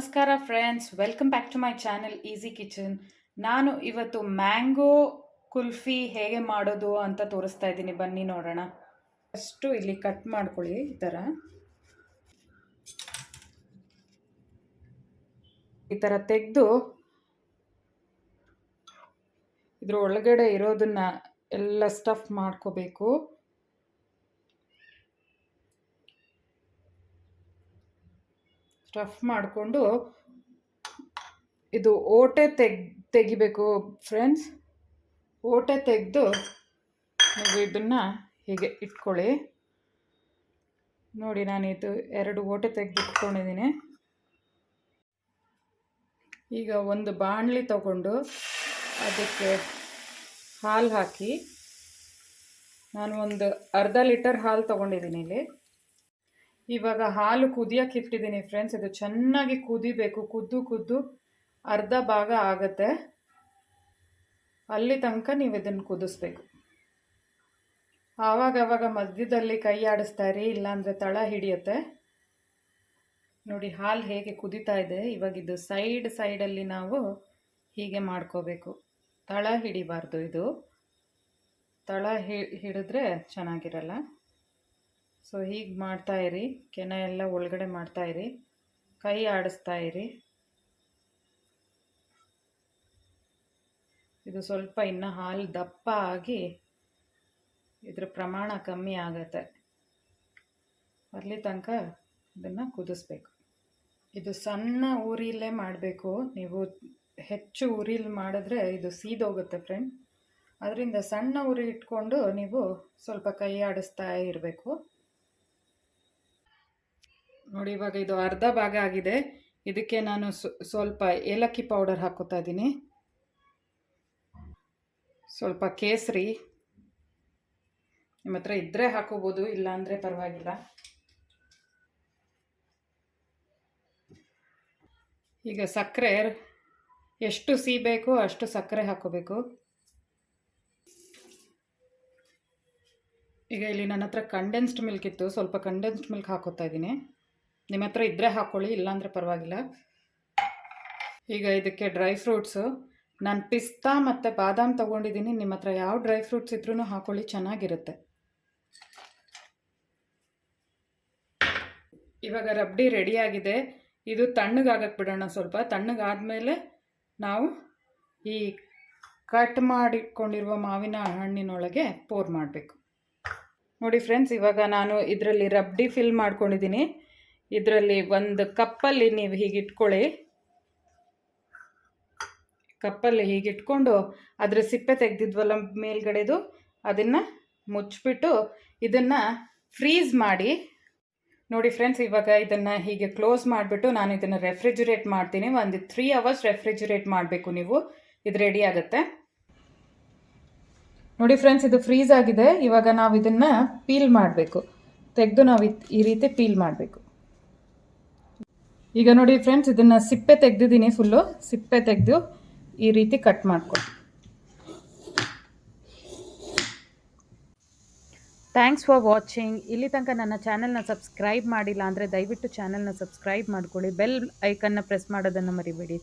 ನಮಸ್ಕಾರ friends, welcome back to my channel Easy Kitchen. ನಾನು ಇವತ್ತು ಮ್ಯಾಂಗೋ ಕುಲ್ಫಿ ಹೇಗೆ ಮಾಡೋದು ಅಂತ ತೋರಿಸ್ತಾ ಇದ್ದೀನಿ. ಬನ್ನಿ ನೋಡೋಣ. ಫಸ್ಟು ಇಲ್ಲಿ ಕಟ್ ಮಾಡ್ಕೊಳ್ಳಿ. ಈ ಥರ ತೆಗೆದು ಇದ್ರ ಒಳಗಡೆ ಇರೋದನ್ನ ಎಲ್ಲ ಸ್ಟಫ್ ಮಾಡ್ಕೋಬೇಕು. ಸ್ಟಫ್ ಮಾಡಿಕೊಂಡು ಇದು ಓಟೆ ತೆಗಿಬೇಕು ಫ್ರೆಂಡ್ಸ್. ಓಟೆ ತೆಗೆದು ನೀವು ಇದನ್ನು ಹೀಗೆ ಇಟ್ಕೊಳ್ಳಿ. ನೋಡಿ, ನಾನು ಇದು 2 ಓಟೆ ತೆಗೆದು ಇಟ್ಕೊಂಡಿದ್ದೀನಿ. ಈಗ ಒಂದು ಬಾಣಲಿ ತಗೊಂಡು ಅದಕ್ಕೆ ಹಾಲು ಹಾಕಿ, ನಾನು ಒಂದು ಅರ್ಧ ಲೀಟರ್ ಹಾಲು ತೊಗೊಂಡಿದ್ದೀನಿ ಇಲ್ಲಿ. ಇವಾಗ ಹಾಲು ಕುದಿಯೋಕೆ ಇಟ್ಟಿದ್ದೀನಿ ಫ್ರೆಂಡ್ಸ್. ಇದು ಚೆನ್ನಾಗಿ ಕುದಿಬೇಕು. ಕುದ್ದು ಅರ್ಧ ಭಾಗ ಆಗುತ್ತೆ. ಅಲ್ಲಿ ತನಕ ನೀವು ಇದನ್ನು ಕುದಿಸ್ಬೇಕು. ಆವಾಗ ಮಧ್ಯದಲ್ಲಿ ಕೈ ಆಡಿಸ್ತಾ ಇರಿ, ಇಲ್ಲಾಂದರೆ ತಳ ಹಿಡಿಯುತ್ತೆ. ನೋಡಿ ಹಾಲು ಹೇಗೆ ಕುದೀತಾ ಇದೆ. ಇವಾಗ ಇದು ಸೈಡಲ್ಲಿ ನಾವು ಹೀಗೆ ಮಾಡ್ಕೋಬೇಕು. ತಳ ಹಿಡಿಬಾರ್ದು. ಇದು ತಳ ಹಿಡಿದ್ರೆ ಚೆನ್ನಾಗಿರಲ್ಲ. ಸೊ ಹೀಗೆ ಮಾಡ್ತಾಯಿರಿ. ಕೆನೆ ಎಲ್ಲ ಒಳಗಡೆ ಮಾಡ್ತಾಯಿರಿ, ಕೈ ಆಡಿಸ್ತಾ ಇರಿ. ಇದು ಸ್ವಲ್ಪ ಇನ್ನು ಹಾಲು ದಪ್ಪ ಆಗಿ ಇದ್ರ ಪ್ರಮಾಣ ಕಮ್ಮಿ ಆಗುತ್ತೆ. ಅಲ್ಲಿ ತನಕ ಇದನ್ನು ಕುದಿಸ್ಬೇಕು. ಇದು ಸಣ್ಣ ಉರಿಲೇ ಮಾಡಬೇಕು. ನೀವು ಹೆಚ್ಚು ಉರಿಲಿ ಮಾಡಿದ್ರೆ ಇದು ಸೀದೋಗುತ್ತೆ ಫ್ರೆಂಡ್. ಅದರಿಂದ ಸಣ್ಣ ಉರಿ ಇಟ್ಕೊಂಡು ನೀವು ಸ್ವಲ್ಪ ಕೈ ಆಡಿಸ್ತಾ ಇರಬೇಕು. ನೋಡಿ, ಇವಾಗ ಇದು ಅರ್ಧ ಭಾಗ ಆಗಿದೆ. ಇದಕ್ಕೆ ನಾನು ಸ್ವಲ್ಪ ಏಲಕ್ಕಿ ಪೌಡರ್ ಹಾಕೋತಾ ಇದ್ದೀನಿ. ಸ್ವಲ್ಪ ಕೇಸರಿ, ನಿಮ್ಮ ಹತ್ರ ಇದ್ದರೆ ಹಾಕೋಬೋದು, ಇಲ್ಲಾಂದರೆ ಪರವಾಗಿಲ್ಲ. ಈಗ ಸಕ್ಕರೆ ಎಷ್ಟು ಸಿಹಿ ಬೇಕೋ ಅಷ್ಟು ಸಕ್ಕರೆ ಹಾಕೋಬೇಕು. ಈಗ ಇಲ್ಲಿ ನನ್ನ ಹತ್ರ ಕಂಡೆನ್ಸ್ಡ್ ಮಿಲ್ಕ್ ಇತ್ತು, ಸ್ವಲ್ಪ ಕಂಡೆನ್ಸ್ಡ್ ಮಿಲ್ಕ್ ಹಾಕೋತಾ ಇದ್ದೀನಿ. ನಿಮ್ಮ ಹತ್ರ ಇದ್ದರೆ ಹಾಕ್ಕೊಳ್ಳಿ, ಇಲ್ಲಾಂದರೆ ಪರವಾಗಿಲ್ಲ. ಈಗ ಇದಕ್ಕೆ ಡ್ರೈ ಫ್ರೂಟ್ಸು ನಾನು ಪಿಸ್ತಾ ಮತ್ತು ಬಾದಾಮ್ ತೊಗೊಂಡಿದ್ದೀನಿ. ನಿಮ್ಮ ಹತ್ರ ಯಾವ ಡ್ರೈ ಫ್ರೂಟ್ಸ್ ಇದ್ರೂ ಹಾಕ್ಕೊಳ್ಳಿ, ಚೆನ್ನಾಗಿರುತ್ತೆ. ಇವಾಗ ರಬ್ಡಿ ರೆಡಿಯಾಗಿದೆ. ಇದು ತಣ್ಣಗಾಗಕ್ಕೆ ಬಿಡೋಣ. ಸ್ವಲ್ಪ ತಣ್ಣಗಾದಮೇಲೆ ನಾವು ಈ ಕಟ್ ಮಾಡಿಕೊಂಡಿರುವ ಮಾವಿನ ಹಣ್ಣಿನೊಳಗೆ ಪೋರ್ ಮಾಡಬೇಕು. ನೋಡಿ ಫ್ರೆಂಡ್ಸ್, ಇವಾಗ ನಾನು ಇದರಲ್ಲಿ ರಬ್ಡಿ ಫಿಲ್ ಮಾಡ್ಕೊಂಡಿದ್ದೀನಿ. ಇದರಲ್ಲಿ ಒಂದು ಕಪ್ಪಲ್ಲಿ ನೀವು ಹೀಗೆ ಇಟ್ಕೊಳ್ಳಿ. ಕಪ್ಪಲ್ಲಿ ಹೀಗೆ ಇಟ್ಕೊಂಡು ಅದರ ಸಿಪ್ಪೆ ತೆಗೆದಿದ್ವಲ್ಲ ಮೇಲ್ಗಡೆದು, ಅದನ್ನು ಮುಚ್ಚಿಬಿಟ್ಟು ಇದನ್ನು ಫ್ರೀಸ್ ಮಾಡಿ. ನೋಡಿ ಫ್ರೆಂಡ್ಸ್, ಇವಾಗ ಇದನ್ನು ಹೀಗೆ ಕ್ಲೋಸ್ ಮಾಡಿಬಿಟ್ಟು ನಾನು ಇದನ್ನು ರೆಫ್ರಿಜರೇಟ್ ಮಾಡ್ತೀನಿ. ಒಂದು 3 hours ರೆಫ್ರಿಜರೇಟ್ ಮಾಡಬೇಕು ನೀವು. ಇದು ರೆಡಿ ಆಗುತ್ತೆ. ನೋಡಿ ಫ್ರೆಂಡ್ಸ್, ಇದು ಫ್ರೀಸ್ ಆಗಿದೆ. ಇವಾಗ ನಾವು ಇದನ್ನು ಪೀಲ್ ಮಾಡಬೇಕು. ತೆಗೆದು ನಾವು ಈ ರೀತಿ ಪೀಲ್ ಮಾಡಬೇಕು. ಈಗ ನೋಡಿ ಫ್ರೆಂಡ್ಸ್, ಇದನ್ನು ಸಿಪ್ಪೆ ತೆಗೆದಿದ್ದೀನಿ. ಫುಲ್ಲು ಸಿಪ್ಪೆ ತೆಗೆದು ಈ ರೀತಿ ಕಟ್ ಮಾಡ್ಕೊಳ್ಳಿ. Thanks for watching. ಇಲ್ಲಿ ತನಕ ನನ್ನ ಚಾನಲ್ನ ಸಬ್ಸ್ಕ್ರೈಬ್ ಮಾಡಿಲ್ಲ ಅಂದರೆ ದಯವಿಟ್ಟು ಚಾನಲ್ನ ಸಬ್ಸ್ಕ್ರೈಬ್ ಮಾಡ್ಕೊಳ್ಳಿ. ಬೆಲ್ ಐಕನ್ನ ಪ್ರೆಸ್ ಮಾಡೋದನ್ನು ಮರಿಬೇಡಿ.